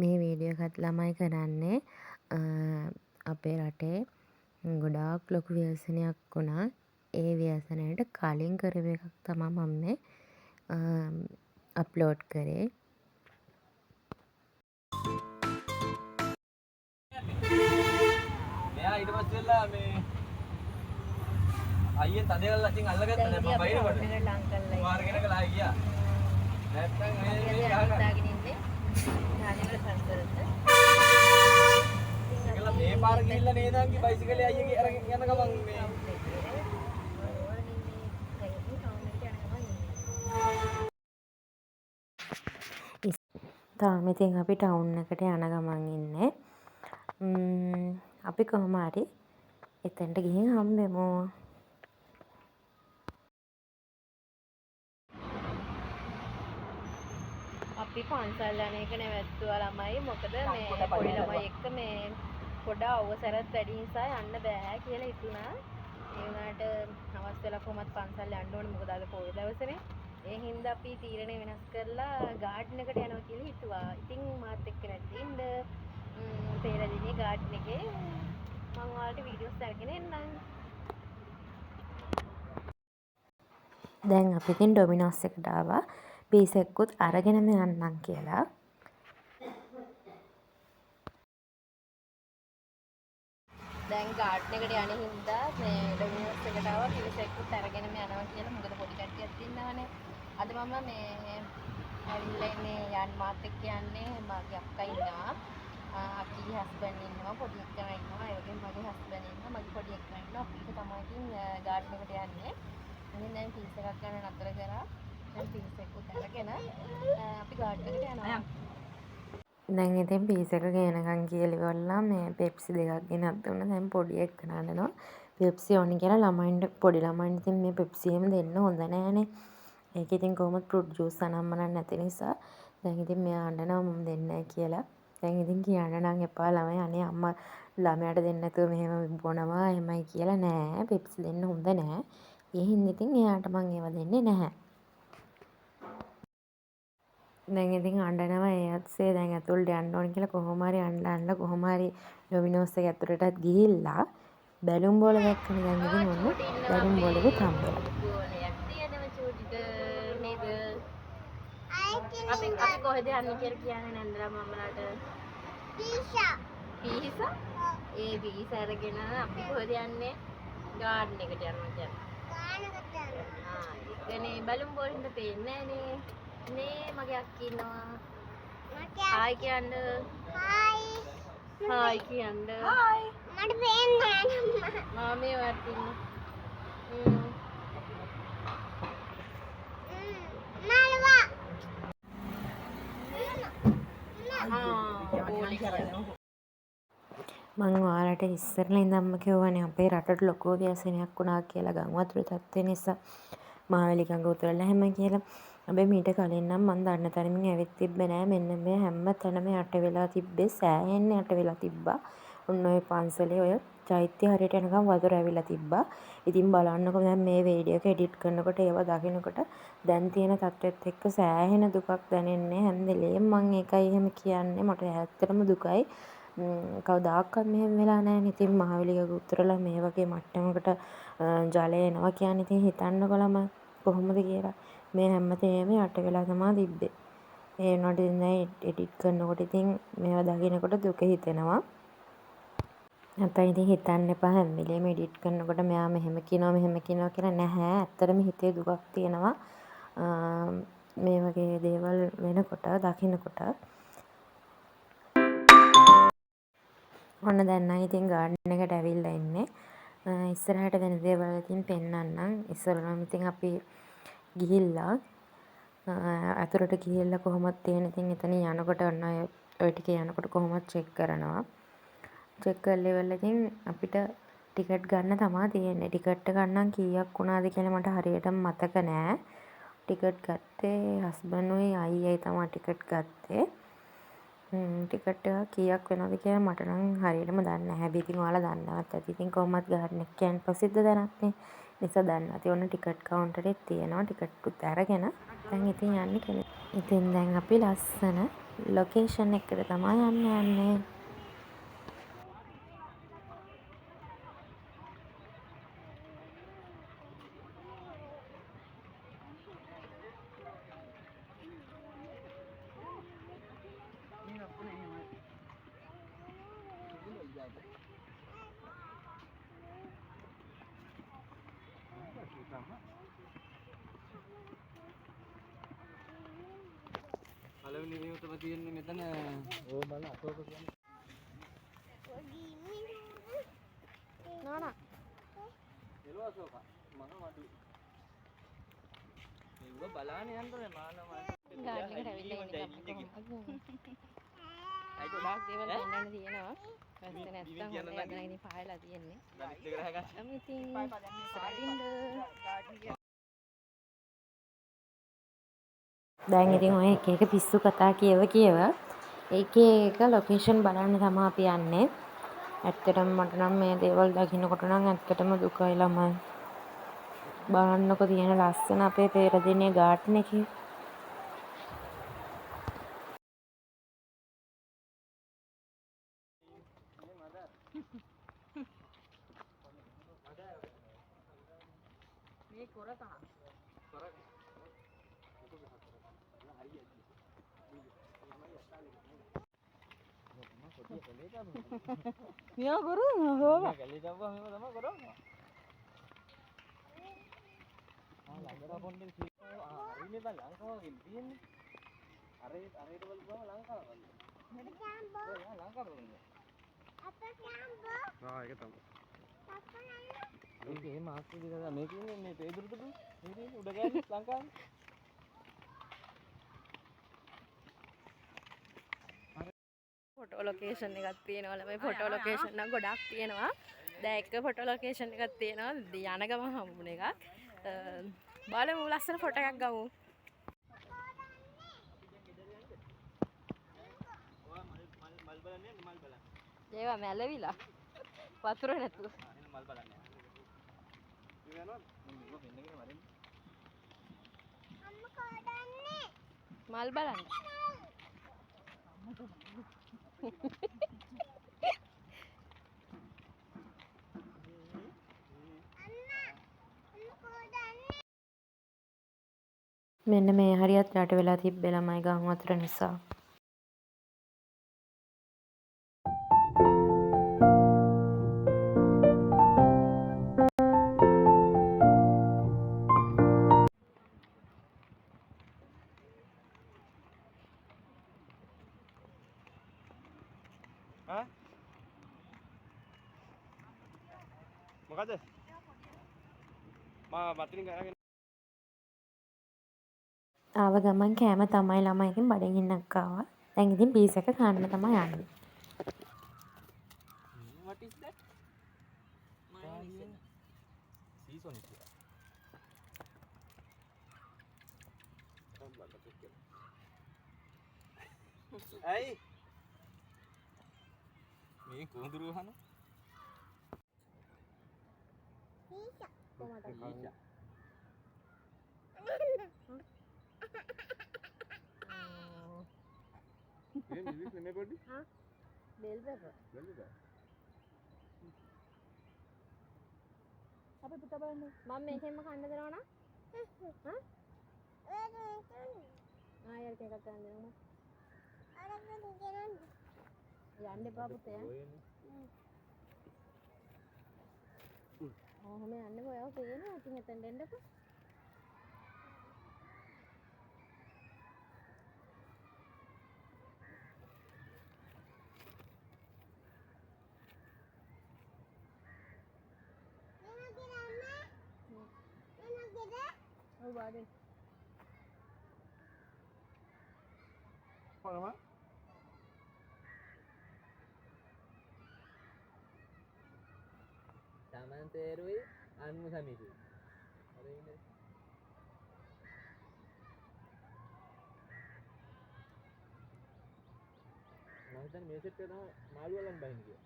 මේ වීඩියෝ එකත් ළමයි කරන්නේ අපේ රටේ ගොඩාක් ලොකු ව්‍යසනයක් වුණා. ඒ ව්‍යසනයට කලින් කරපු එකක් තමා මම මේ අප්ලෝඩ් කරේ. මෙයා ඊට පස්සේ වෙලා මේ අයියෙන් තද කරලා ඉතින් අල්ලගත්තා. දැන් මම බයිනකොට මාර්ගෙන කළා ගියා. නැත්තම් මේ ගහගෙන ඉන්නේ. ඥානෙවල සංසරත. ඒකලා මේ පාර ගිහිල්ලා නේදාන්ගේ බයිසිකලේ අයියගේ අරගෙන යන ගමන් මේ තාම ඉතින් අපි ටවුන් එකට යන ගමන් ඉන්නේ. අපි කොහොම හරි එතනට ගිහින් හම්බෙමු. අපි පන්සල් යන එක නැවැත්තුවා ළමයි. මොකද මේ පොඩි ළමයි එක්ක මේ පොඩ අවසරත් වැඩි නිසා යන්න බෑ කියලා හිතුණා. ඒ වුණාට අවස් වෙලා කොහොමත් පන්සල් යන්න ඕනේ. මොකද අද පොය දවසනේ. ඒ හින්දා අපි තීරණය වෙනස් කරලා ගාඩන් එකට යනවා කියලා හිතුවා. ඉතින් මාත් එක්ක නැද්දින්න පෙරදිනේ ගාඩන් එකේ මම ඔයාලට වීඩියෝස් අරගෙන එන්නම්. දැන් අපි ඉතින් ඩොමිනෝස් එකට ආවා. පීසා එකකුත් අරගෙනම යන්නම් කියලා. දැන් ගාඩන් එකට යන හින්දා මේ ඩොමිනෝස් එකට ආවා. පීසා එකකුත් අරගෙනම යනවා කියලා. මොකද පොඩි කට්ටියක් ඉන්නවනේ. අද මම මේ ඇවිල්ලා ඉන්නේ මාත් එක්ක යන්නේ මගේ අක්කා ඉන්නවා. අක්කී හස්බන්ඩ් ඉන්නවා, පොඩි එක්කා ඉන්නවා. ඒ වගේම මගේ හස්බන්ඩ් ඉන්නවා, මගේ පොඩි එක්කා ඉන්නවා. අපි තමයි ඉතින් ගාඩන් එකට යන්නේ. ඉතින් දැන් පීසා එකක් ගන්න නතර කරා. දැන් පීසා එකකුත් අරගෙන අපි ගාඩන් එකට යනවා. දැන් ඉතින් පීසා එක ගේනකම් කියලා ඉවරලා මේ පෙප්සි දෙකක් ගෙනත් දුන්නා. දැන් පොඩි එක්කන අඬනවා. පෙප්සි ඕනි කියලා ළමයින්ට පොඩි ළමයින්ට ඉතින් මේ පෙප්සි එහෙම දෙන්න හොඳ නෑනේ. ඒක ඉතින් කොහොමද ෆෘට් ජූස් අනම්මනම් නැති නිසා දැන් ඉතින් මෙයා අඬනවා මම දෙන්නේ නැහැ කියලා. දැන් ඉතින් කියන්න නම් එපා ළමයි අනේ අම්මා ළමයාට දෙන්න නැතුව මෙහෙම බොනවා එහෙමයි කියලා නෑ. පෙප්සි දෙන්න හොඳ නෑ. ඒ හින්දා ඉතින් එයාට මම ඒවා දෙන්නේ නැහැ. දැන් ඉතින් අඬනවා ඒ අත්සේ දැන් ඇතුළට යන්න ඕන කියලා කොහොම හරි අඬන්න කොහොම හරි ඩොමිනෝස් එක ඇතුළටත් ගිහිල්ලා බැලුම් බෝල දැක්කනේ දැන් ඉතින් ඔන්න බැලුම් බෝලෙකුත් හම්බෙලා. අපි කොහෙද යන්නේ කියලා කියන්නේ නැන්දලා මම්මලාට. පීසා. ඒ පීසා අරගෙන අපි කොහෙද යන්නේ? ගාඩන් එකට යනවා කියන්නේ. ඒකනේ බැලුම් බෝල් හින්දා පේන්නේ නැහනේ. නේ මගේ අක්කී ඉන්නවා. හායි කියන්න. හායි කියන්න. හායි. මට පේන්නේ නැහැ. මාමේ වත් ඉන්නේ. මං ඔයාලට ඉස්සරලා ඉඳන්ම කිව්වනේ අපේ රටට ලොකු ව්‍යසනයක් වුණා කියලා ගංවතුර තත්ත්වය නිසා මහවැලි ගඟ උතුරලා හැම කියලා. හැබැයි මීට කලින් නම් මං දන්න තරමින් ඇවිත් තිබ්බේ නෑ. මෙන්න මේ හැම තැනම යට වෙලා තිබ්බේ සෑහෙන්න යට වෙලා තිබ්බා. ඔන්න ඔය පන්සලේ ඔය චෛත්‍ය හරියට යනකම් වතුර ඇවිල්ලා තිබ්බා. ඉතින් බලන්නකො දැන් මේ වීඩියෝ එක එඩිට් කරනකොට ඒව දකිනකොට දැන් තියෙන තත්ත්වෙත් එක්ක සෑහෙන දුකක් දැනෙන්නේ. හැන්දෙලේම මං ඒකයි එහෙම කියන්නේ. මට ඇත්තටම දුකයි. කවදාකවත් මෙහෙම වෙලා නැහැ. ඉතින් මහවැලි ගඟ උතුරලා මේ වගේ මට්ටමකට ජලය එනවා කියන්නේ ඉතින් හිතන්නකො ළමයි කොහොමද කියලා. මේ හැමතේම යට වෙලා තමයි තිබ්බේ. ඒ වුණාට ඉතින් දැන් එඩිට් කරනකොට ඉතින් මේවා දකිනකොට දුක හිතෙනවා. නැත්නම් ඉතින් හිතන්න එපා හැම වෙලේම එඩිට් කරනකොට මෙයා මෙහෙම කියනවා කියලා නැහැ. ඇත්තටම හිතේ දුකක් තියෙනවා. මේ වගේ දේවල් වෙනකොට දකිනකොට ඔන්න දැන් නම් ඉතින් ගාඩන් එකට ඇවිල්ලා ඉන්නේ. ඉස්සරහට වෙන දේවල් ඉතින් පෙන්නන්නම්. ඉස්සරහම ඉතින් අපි ගිහිල්ලා අතුරට ගිහිල්ලා කොහොමද තියෙන ඉතින් එතන යනකොට ඔන්න ඔය ටික යනකොට කොහොමද චෙක් කරනවා. චෙක් කරලා ඉවරලා ඉතින් අපිට ටිකට් ගන්න තමයි තියෙන්නේ. ටිකට් එක ගන්න කීයක් වුණාද කියලා මට හරියටම මතක නෑ. ටිකට් ගත්තේ හස්බන්ඩ්ුයි අයියයි තමයි ටිකට් ගත්තේ. ටිකට් එක කීයක් වෙනවද කියලා මට නම් හරියටම දන්නේ නැහැ. හැබැයි ඉතින් ඔයාලා දන්නවත් ඇති. ඉතින් කොහොමත් ගාඩන් එක කියන්නේ ප්‍රසිද්ධ තැනක් නේ. නිසා දන්නවා. ඉතින් ඔන්න ටිකට් කවුන්ටරේ තියෙනවා. ටිකට් උත් අරගෙන දැන් ඉතින් යන්නේ කෙනෙක්. ඉතින් දැන් අපි ලස්සන ලොකේෂන් එකට තමයි යන්නේ. පළවෙනි විවතම තියෙන්නේ මෙතන ඕ බලන්න අතෝක කියන්නේ නෝනා එළුව අශෝක මම මඩු මේක බලාන යන්න මානව ගාඩන් එකට ඇවිල්ලා ඉන්නේ කොහොමද අයි ගොඩාක් දේවල් ගන්නන්න තියෙනවා වැස්ස නැත්තම් හොඳ යදලා ඉතින් පායලා තියෙන්නේ ගණිත ග්‍රහ ගන්න ඉතින් සාරින්ද දැන් ඉතින් ඔය එක එක පිස්සු කතා කියව එක එක ලොකේෂන් බලන්න තමයි අපි යන්නේ. ඇත්තටම මට නම් මේ දේවල් දකින්නකොට නම් ඇත්තටම දුකයි ළමයි. බලන්නකො තියෙන ලස්සන අපේ පෙරදිනේ ගාඩන් එකේ. මේ කොර තහ මියා කරු හොම කැලේ ජව්වා මෙව තමයි කරන්නේ ළඟට පොන්ඩේ හරිනේ බල ලංකාව වගේ තියෙන්නේ අරේට බලපුවම ලංකාව වගේ මෙතන කැම්බෝ ලංකාව වගේ අපේ කැම්බෝ ඒක තමයි මේකේ මාස්ටර් දිගට මේක ඉන්නේ මේ පේදුරුට මේ උඩ ගෑනේ ලංකාවේ ෆොටෝ ලොකේෂන් එකක් තියෙනවා ළමයි ෆොටෝ ලොකේෂන් නම් ගොඩක් තියෙනවා දැන් එක ෆොටෝ ලොකේෂන් එකක් තියෙනවා යන ගමන් හම්බුන එකක් බලමු ලස්සන ෆොටෝ එකක් ගමු මල් බලන්නේ මල් බලන්න ඒවා මැලවිලා වතුර නැතුව මල් බලන්න යනවා මේක වෙන්නගෙන වරෙන් අම්මා කොහෙදන්නේ මල් බලන්න මෙන්න මේ හරියත් යට වෙලා තිබ්බේ ළමයි ගම් වතුර නිසා. මොකද මා මතරින් කරගෙන ආව ගමන් කෑම තමයි ළමයි ඉතින් බඩගින්නක් ආවා. දැන් ඉතින් පීස් එක කන්න තමයි යන්නේ. what is that season ai මේ කුඳුරු හන බෙල් පෙපර් අපේ පුතා බලන්න මම මේකෙන්ම කන්න දෙනවා නා ආයෙත් එකක් ගන්න දෙනවා යන්න එපා පුතේ ඔහොම යන්න ඔයාව පේනවා ඉතින් එතෙන් දෙන්නකෝ Oh, what is? Apa? Taman Terui Anu Samidu. Ada ini. Maksudnya mesej ke nama malu alam bahin dia.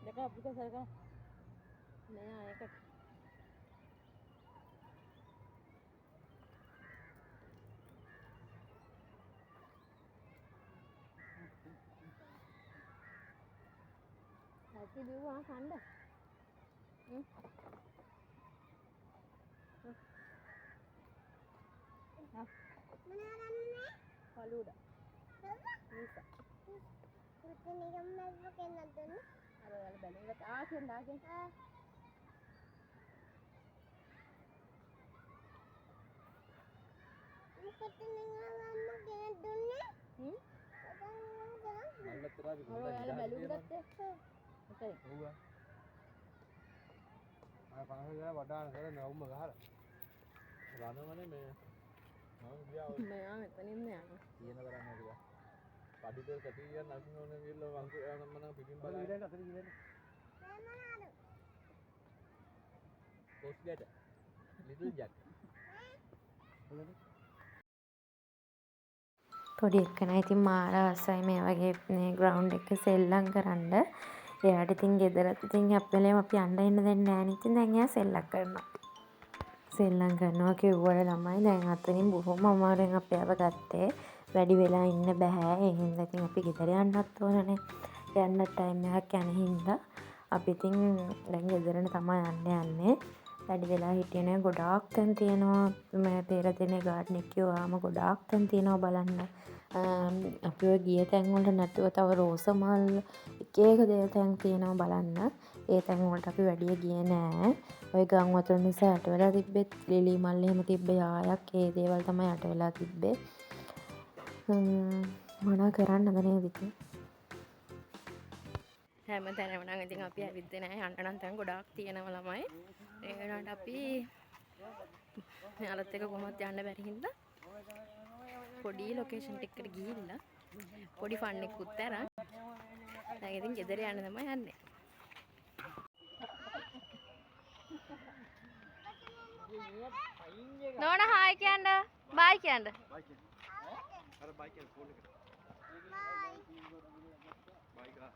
Dekak bukan saya kan? Naya dekat. රොටි බිව්වා කන්න. Paluda. Bisa. Itu nih kamu mau pakai nonton? Ada balik lihat akhir lagi. Itu nih kamu pakai nontonnya? මල්ලත් තරාවි Kalau ada balik lihat deh. Oke. ඔව්වා ආ පහල වඩාන කරන අවුම ගහලා රණවනේ මේ මම ගියා ඔය Mày metenin ya. කියන කරන්නේ කියලා පඩිතල් කටිය නසින ඕනේ කියලා වංක මම පිටින් බලලා ඉරෙන් අතර ඉරෙන් කොස්ලෙට ලිටල් ජැක් පොඩි එක්කෙනා ඉතින් මාර ආසයි මේ වගේ මේ ග්‍රවුන්ඩ් එකේ සෙල්ලම් කරන්න. එයාට ඉතින් ගෙදරත් ඉතින් අප්පලෙම අපි යන්න එන්න දෙන්නේ නැහැ නේ. ඉතින් දැන් එයා සෙල්ලම් කරනවා. සෙල්ලම් කරනවා කිව්වට ළමයි දැන් අතනින් බොහොම අමාරුවෙන් අපි ආව ගත්තේ. වැඩි වෙලා ඉන්න බෑ. ඒ හින්දා ඉතින් අපි ගෙදර යන්නත් ඕනනේ. යන්න ටයිම් එකක් යන හින්දා අපි ඉතින් දැන් ගෙදරට තමයි යන්නේ. වැඩි වෙලා හිටියේ නෑ. ගොඩාක් තැන් තියෙනවා. මේ පෙරදිනේ ගාඩන් එකේ වහාම ගොඩාක් තැන් තියෙනවා බලන්න. අපි ඔය ගිය තැන් වලට නැතුව තව රෝස මල් එක එක තැන් තියෙනවා බලන්න. ඒ තැන් වලට අපි වැඩිය ගියේ නෑ. ඔය ගම් වතුර නිසා යට වෙලා තිබ්බෙත් ලිලි මල් එහෙම තිබ්බේ ආයක් ඒ දේවල් තමයි යට වෙලා තිබ්බේ. මොනා කරන්නද නේද ඉතින්? හැමතැනම නම් ඉතින් අපි ඇවිද්දේ නැහැ. යන්න නම් තැන් ගොඩාක් තියෙනවා ළමයි. ඒ වෙනාට අපි මෙයාලත් එක්ක කොහොමවත් යන්න බැරි හින්දා පොඩි ලොකේෂන් එකකට ගිහිල්ලා පොඩි ෆන් එකකුත් අරන් දැන් ඉතින් ගෙදර යන්න තමයි යන්නේ. නෝනා හායි කියන්න. බයි කියන්න. අර බයික් එක ෆෝන් එක බයි ගා